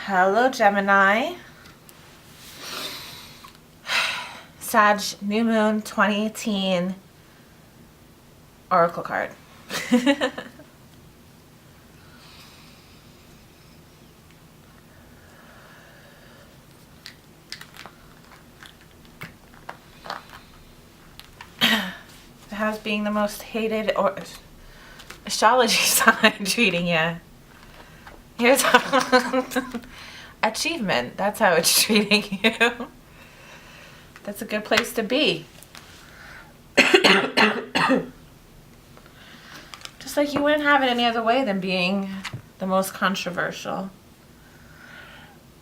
Hello, Gemini. Sag New Moon 2018 Oracle card. How's being the most hated or astrology sign treating you? Here's achievement. That's how it's treating you. That's a good place to be. Just like you wouldn't have it any other way than being the most controversial.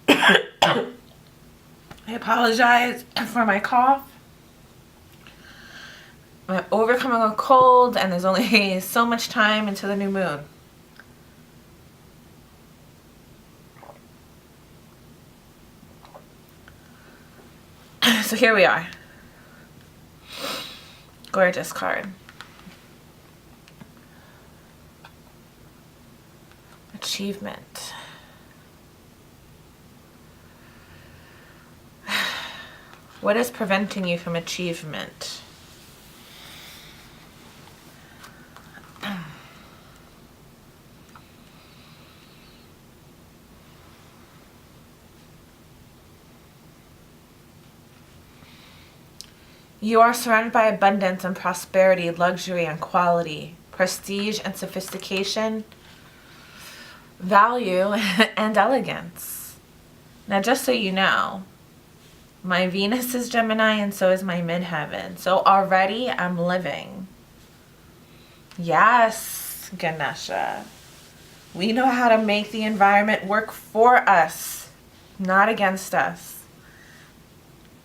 I apologize for my cough. I'm overcoming a cold, and there's only so much time until the new moon. So here we are. Gorgeous card. Achievement. What is preventing you from achievement? You are surrounded by abundance and prosperity, luxury and quality, prestige and sophistication, value and elegance. Now, just so you know, my Venus is Gemini and so is my midheaven. So already I'm living. Yes, Ganesha. We know how to make the environment work for us, not against us.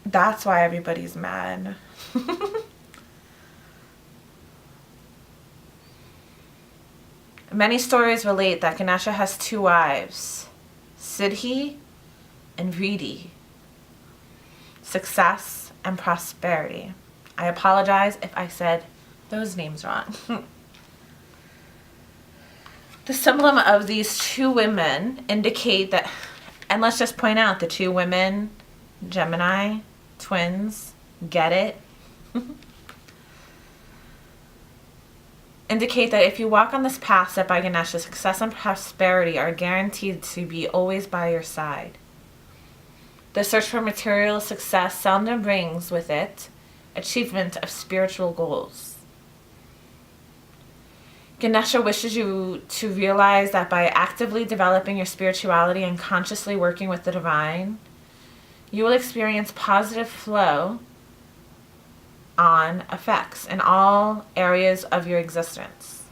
That's why everybody's mad. Many stories relate that Ganesha has two wives, Siddhi and Vriddhi, success and prosperity. I apologize if I said those names wrong. The symbol of these two women indicate that, and let's just point out the two women, Gemini, twins, get it? Indicate that if you walk on this path set by Ganesha, success and prosperity are guaranteed to be always by your side. The search for material success seldom brings with it achievement of spiritual goals. Ganesha wishes you to realize that by actively developing your spirituality and consciously working with the divine, you will experience positive flow on effects in all areas of your existence.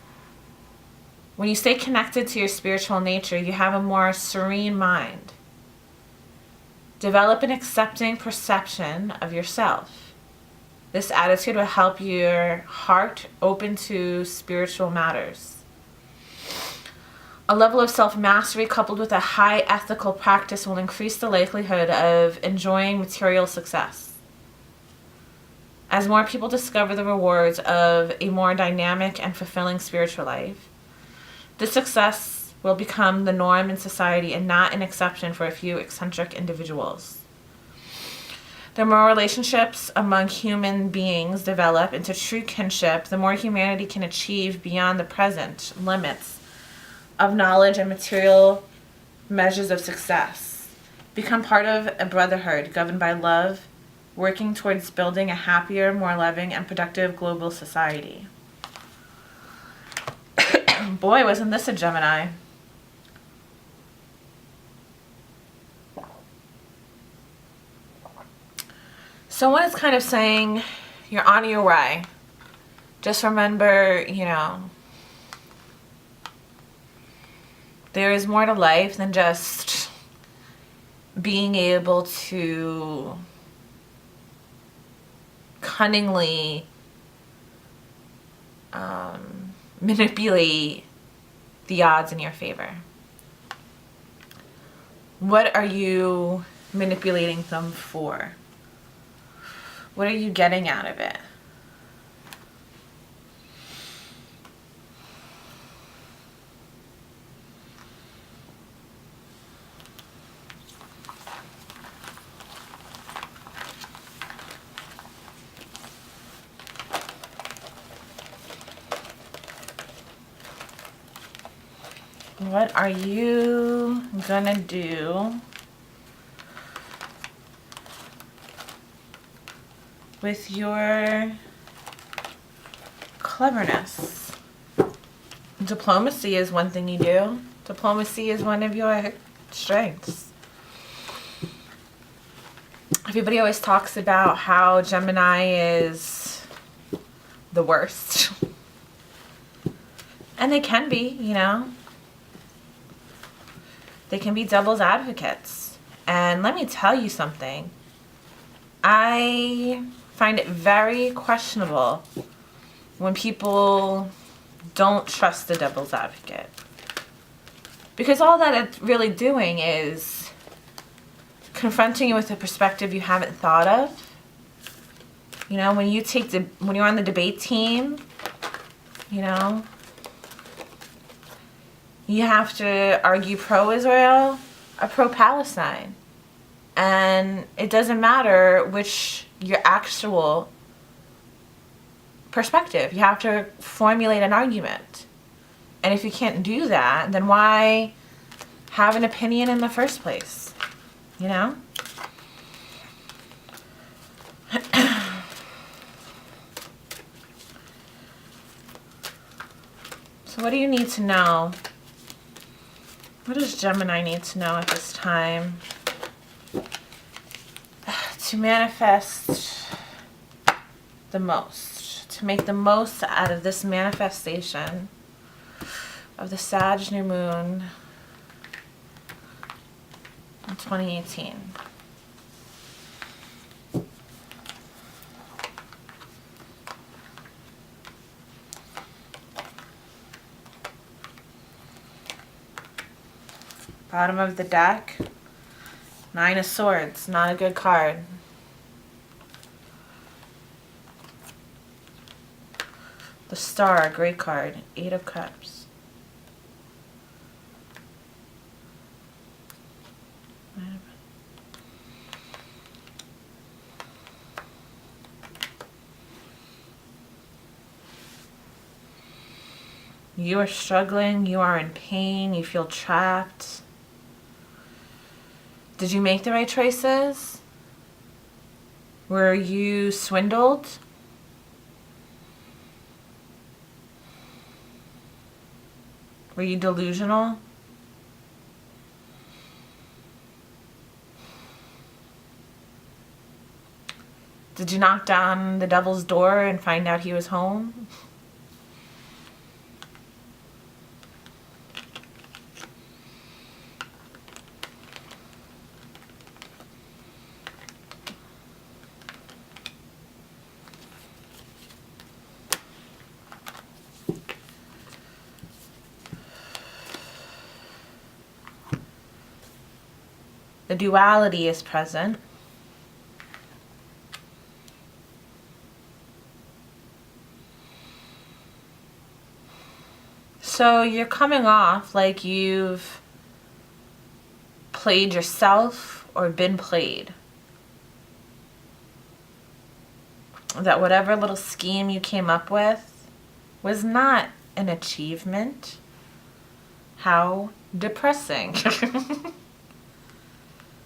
When you stay connected to your spiritual nature, you have a more serene mind. Develop an accepting perception of yourself. This attitude will help your heart open to spiritual matters. A level of self-mastery coupled with a high ethical practice will increase the likelihood of enjoying material success. As more people discover the rewards of a more dynamic and fulfilling spiritual life, this success will become the norm in society and not an exception for a few eccentric individuals. The more relationships among human beings develop into true kinship, the more humanity can achieve beyond the present limits of knowledge and material measures of success. Become part of a brotherhood governed by love, working towards building a happier, more loving, and productive global society. Boy, wasn't this a Gemini. Someone is kind of saying, you're on your way. Just remember, there is more to life than just being able to cunningly manipulate the odds in your favor. What are you manipulating them for? What are you getting out of it? What are you gonna do with your cleverness? Diplomacy is one thing you do. Diplomacy is one of your strengths. Everybody always talks about how Gemini is the worst. And they can be, you know. They can be devil's advocates. And let me tell you something. I find it very questionable when people don't trust the devil's advocate. Because all that it's really doing is confronting you with a perspective you haven't thought of. You know, when you're on the debate team, you know, you have to argue pro-Israel or pro-Palestine. And it doesn't matter which your actual perspective. You have to formulate an argument. And if you can't do that, then why have an opinion in the first place? You know? So what do you need to know? What does Gemini need to know at this time to manifest the most, to make the most out of this manifestation of the Sag New Moon in 2018? Bottom of the deck, 9 of Swords, not a good card. The Star, a great card, 8 of Cups. You are struggling, you are in pain, you feel trapped. Did you make the right choices? Were you swindled? Were you delusional? Did you knock down the devil's door and find out he was home? The duality is present. So you're coming off like you've played yourself or been played. That whatever little scheme you came up with was not an achievement. How depressing.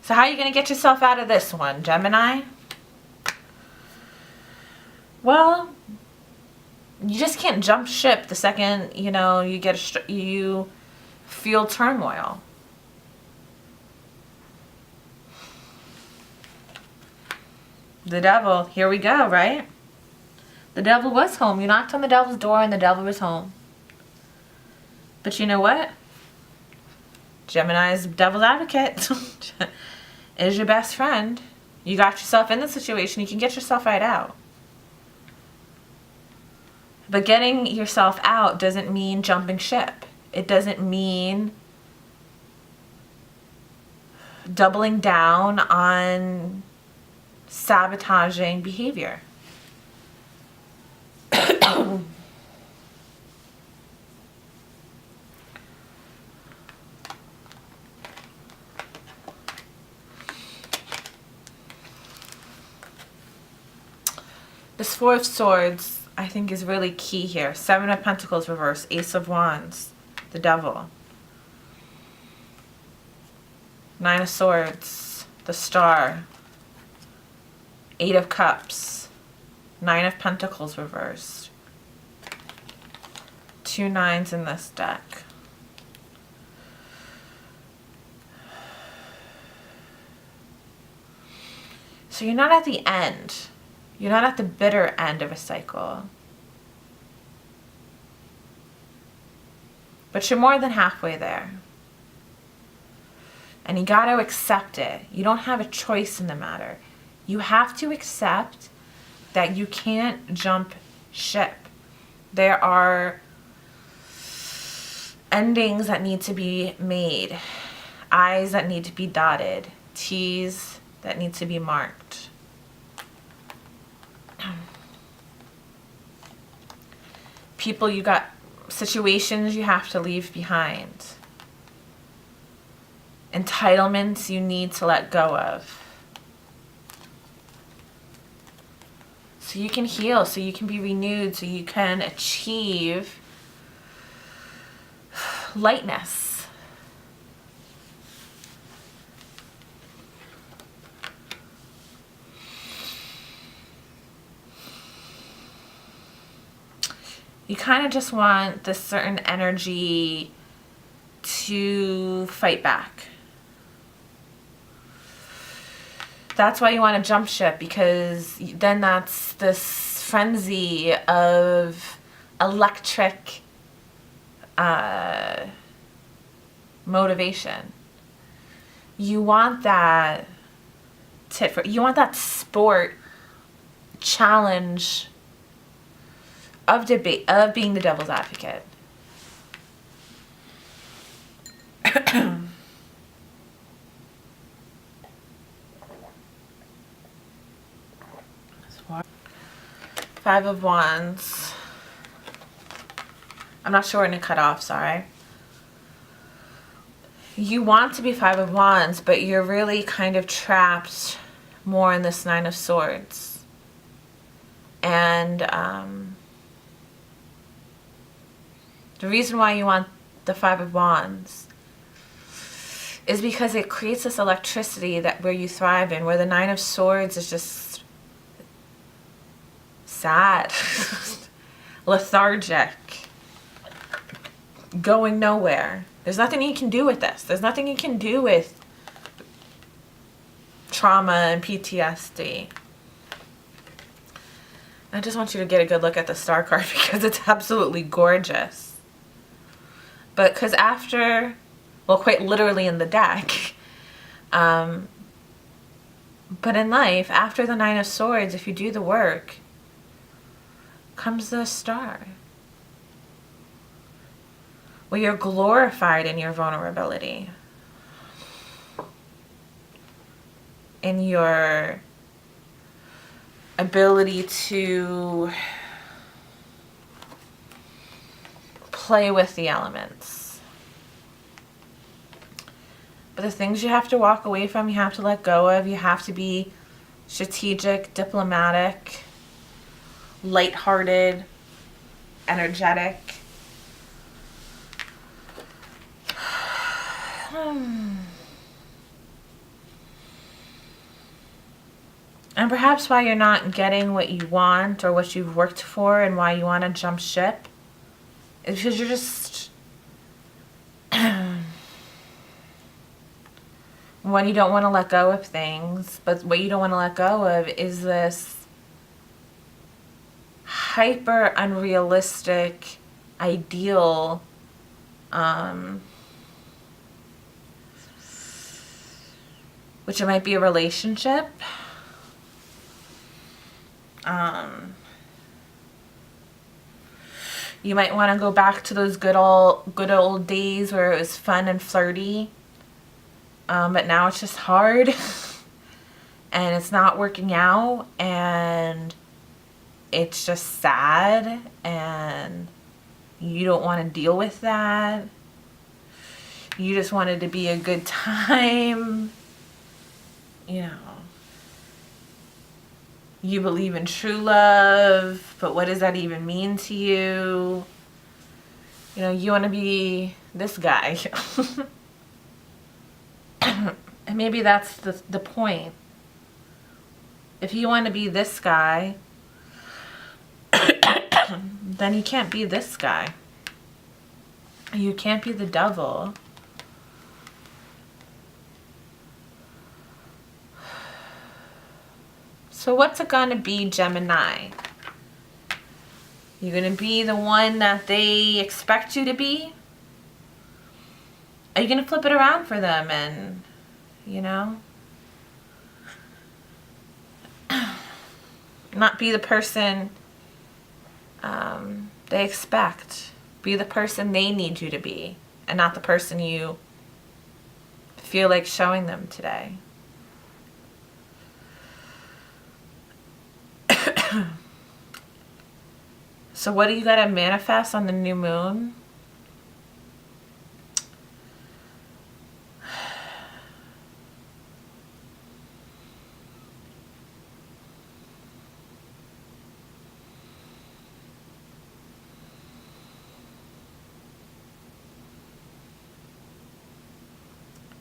So how are you going to get yourself out of this one, Gemini? Well, you just can't jump ship the second, you know, you feel turmoil. The devil, here we go, right? The devil was home. You knocked on the devil's door and the devil was home. But you know what? Gemini's devil's advocate is your best friend. You got yourself in the situation. You can get yourself right out. But getting yourself out doesn't mean jumping ship. It doesn't mean doubling down on sabotaging behavior. This Four of Swords, I think, is really key here. 7 of Pentacles reverse, Ace of Wands, the Devil. Nine of Swords, the Star, Eight of Cups, Nine of Pentacles reversed. Two nines in this deck. So you're not at the end. You're not at the bitter end of a cycle. But you're more than halfway there. And you got to accept it. You don't have a choice in the matter. You have to accept that you can't jump ship. There are endings that need to be made. I's that need to be dotted. T's that need to be marked. People you got, situations you have to leave behind. Entitlements you need to let go of. So you can heal, so you can be renewed, so you can achieve lightness. You kind of just want this certain energy to fight back. That's why you want to jump ship, because then that's this frenzy of electric motivation. You want that you want that sport challenge of debate, of being the devil's advocate. Five of Wands. I'm not sure when to cut off, sorry. You want to be Five of Wands, but you're really kind of trapped more in this Nine of Swords. And the reason why you want the Five of Wands is because it creates this electricity that where you thrive in, where the Nine of Swords is just sad, lethargic, going nowhere. There's nothing you can do with this. There's nothing you can do with trauma and PTSD. I just want you to get a good look at the Star card because it's absolutely gorgeous. But because after, well, quite literally in the deck, but in life, after the Nine of Swords, if you do the work, comes the Star. Well, you're glorified in your vulnerability, in your ability to play with the elements. But the things you have to walk away from, you have to let go of. You have to be strategic, diplomatic, lighthearted, energetic. And perhaps why you're not getting what you want or what you've worked for and why you want to jump ship is because you're just when you don't want to let go of things. But what you don't want to let go of is this hyper unrealistic ideal which it might be a relationship. You might want to go back to those good old days where it was fun and flirty, but now it's just hard and it's not working out and it's just sad and you don't want to deal with that. You just want it to be a good time, you know. You believe in true love, but what does that even mean to you? You know, you want to be this guy. And maybe that's the point. If you want to be this guy, then you can't be this guy. You can't be the devil. So what's it gonna be, Gemini? You're gonna be the one that they expect you to be? Are you gonna flip it around for them and, you know, not be the person they expect? Be the person they need you to be, and not the person you feel like showing them today. So what do you gotta manifest on the new moon?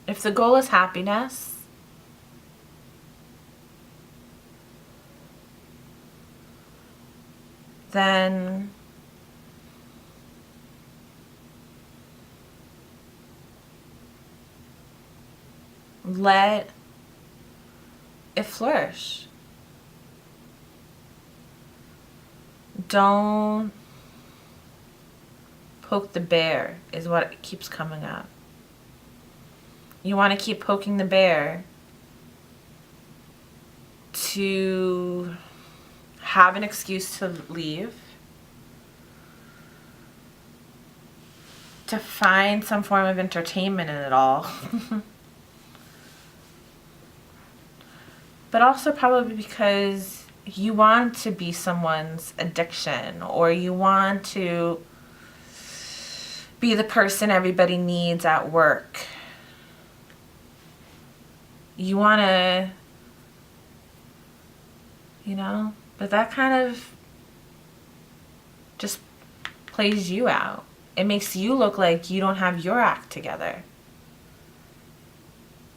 If the goal is happiness, then let it flourish. Don't poke the bear, is what keeps coming up. You want to keep poking the bear to have an excuse to leave, to find some form of entertainment in it all. But also probably because you want to be someone's addiction, or you want to be the person everybody needs at work. You want to, you know, but that kind of just plays you out. It makes you look like you don't have your act together,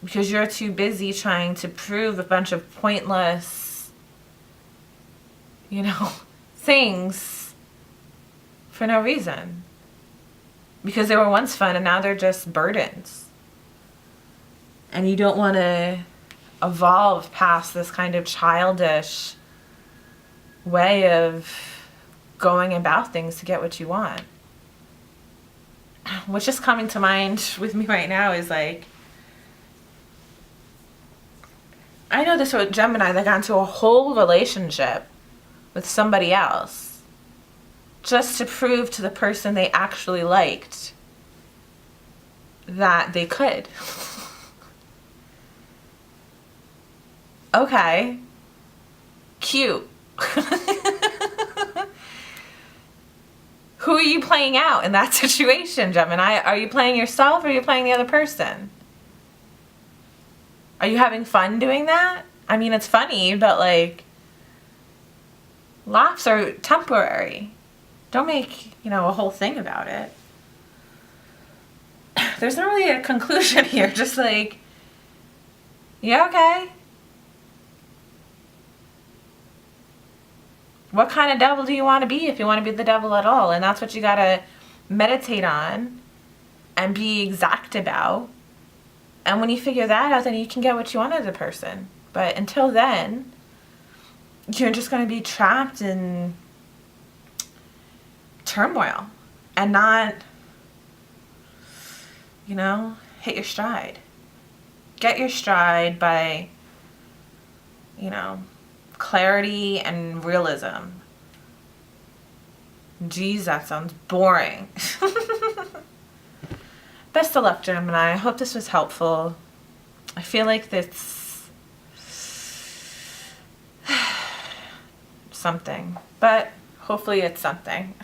because you're too busy trying to prove a bunch of pointless, you know, things for no reason. Because they were once fun and now they're just burdens. And you don't want to evolve past this kind of childish way of going about things to get what you want. What's just coming to mind with me right now is like, I know this with Gemini that got into a whole relationship with somebody else just to prove to the person they actually liked that they could. Okay. Cute. Who are you playing out in that situation, Gemini? Are you playing yourself or are you playing the other person? Are you having fun doing that? I mean, it's funny, but like, laughs are temporary. Don't make, you know, a whole thing about it. There's not really a conclusion here. Just like, yeah, okay. What kind of devil do you want to be if you want to be the devil at all? And that's what you got to meditate on and be exact about. And when you figure that out, then you can get what you want out of the person. But until then, you're just going to be trapped in turmoil and not, you know, hit your stride. Get your stride by, you know, clarity and realism. Geez, that sounds boring. Best of luck, Gemini. I hope this was helpful. I feel like that's something, but hopefully it's something.